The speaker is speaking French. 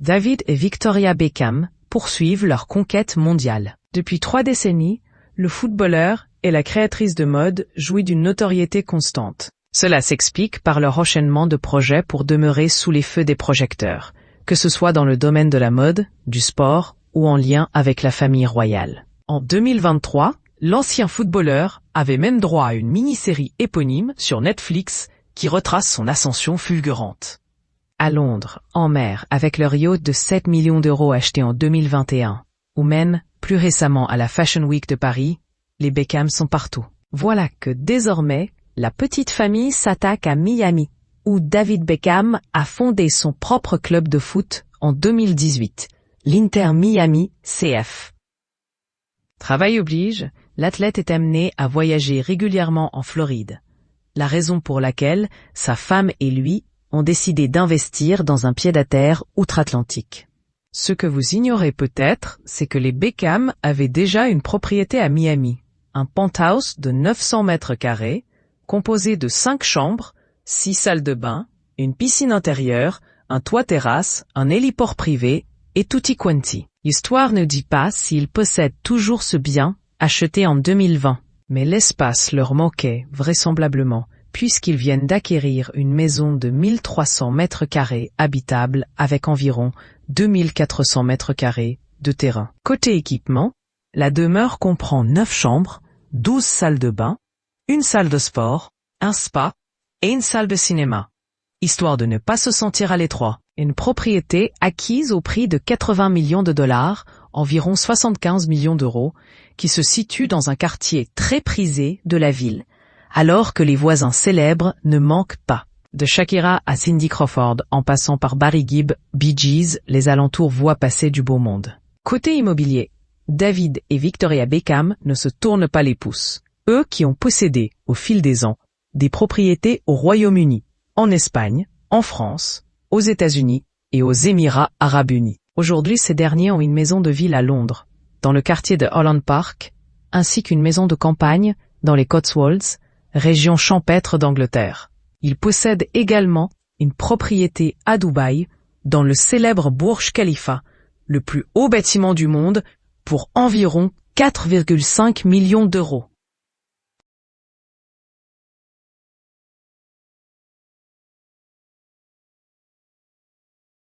David et Victoria Beckham poursuivent leur conquête mondiale. Depuis 3 décennies, le footballeur et la créatrice de mode jouit d'une notoriété constante. Cela s'explique par leur enchaînement de projets pour demeurer sous les feux des projecteurs, que ce soit dans le domaine de la mode, du sport ou en lien avec la famille royale. En 2023, l'ancien footballeur avait même droit à une mini-série éponyme sur Netflix qui retrace son ascension fulgurante. À Londres, en mer, avec leur yacht de 7 millions d'euros acheté en 2021, ou même, plus récemment à la Fashion Week de Paris, les Beckham sont partout. Voilà que désormais, la petite famille s'attaque à Miami, où David Beckham a fondé son propre club de foot en 2018, l'Inter Miami CF. Travail oblige, l'athlète est amené à voyager régulièrement en Floride, la raison pour laquelle sa femme et lui ont décidé d'investir dans un pied-à-terre outre-Atlantique. Ce que vous ignorez peut-être, c'est que les Beckham avaient déjà une propriété à Miami, un penthouse de 900 mètres carrés, composé de 5 chambres, 6 salles de bain, une piscine intérieure, un toit terrasse, un héliport privé et tutti quanti. L'histoire ne dit pas s'ils possèdent toujours ce bien, acheté en 2020, mais l'espace leur manquait vraisemblablement, puisqu'ils viennent d'acquérir une maison de 1300 mètres carrés habitable avec environ 2400 mètres carrés de terrain. Côté équipement, la demeure comprend 9 chambres, 12 salles de bain, une salle de sport, un spa et une salle de cinéma, histoire de ne pas se sentir à l'étroit. Une propriété acquise au prix de 80 millions de dollars, environ 75 millions d'euros, qui se situe dans un quartier très prisé de la ville, alors que les voisins célèbres ne manquent pas. De Shakira à Cindy Crawford, en passant par Barry Gibb, Bee Gees, les alentours voient passer du beau monde. Côté immobilier, David et Victoria Beckham ne se tournent pas les pouces. Eux qui ont possédé, au fil des ans, des propriétés au Royaume-Uni, en Espagne, en France, aux États-Unis et aux Émirats arabes unis. Aujourd'hui, ces derniers ont une maison de ville à Londres, dans le quartier de Holland Park, ainsi qu'une maison de campagne dans les Cotswolds, région champêtre d'Angleterre. Ils possèdent également une propriété à Dubaï, dans le célèbre Burj Khalifa, le plus haut bâtiment du monde, pour environ 4,5 millions d'euros.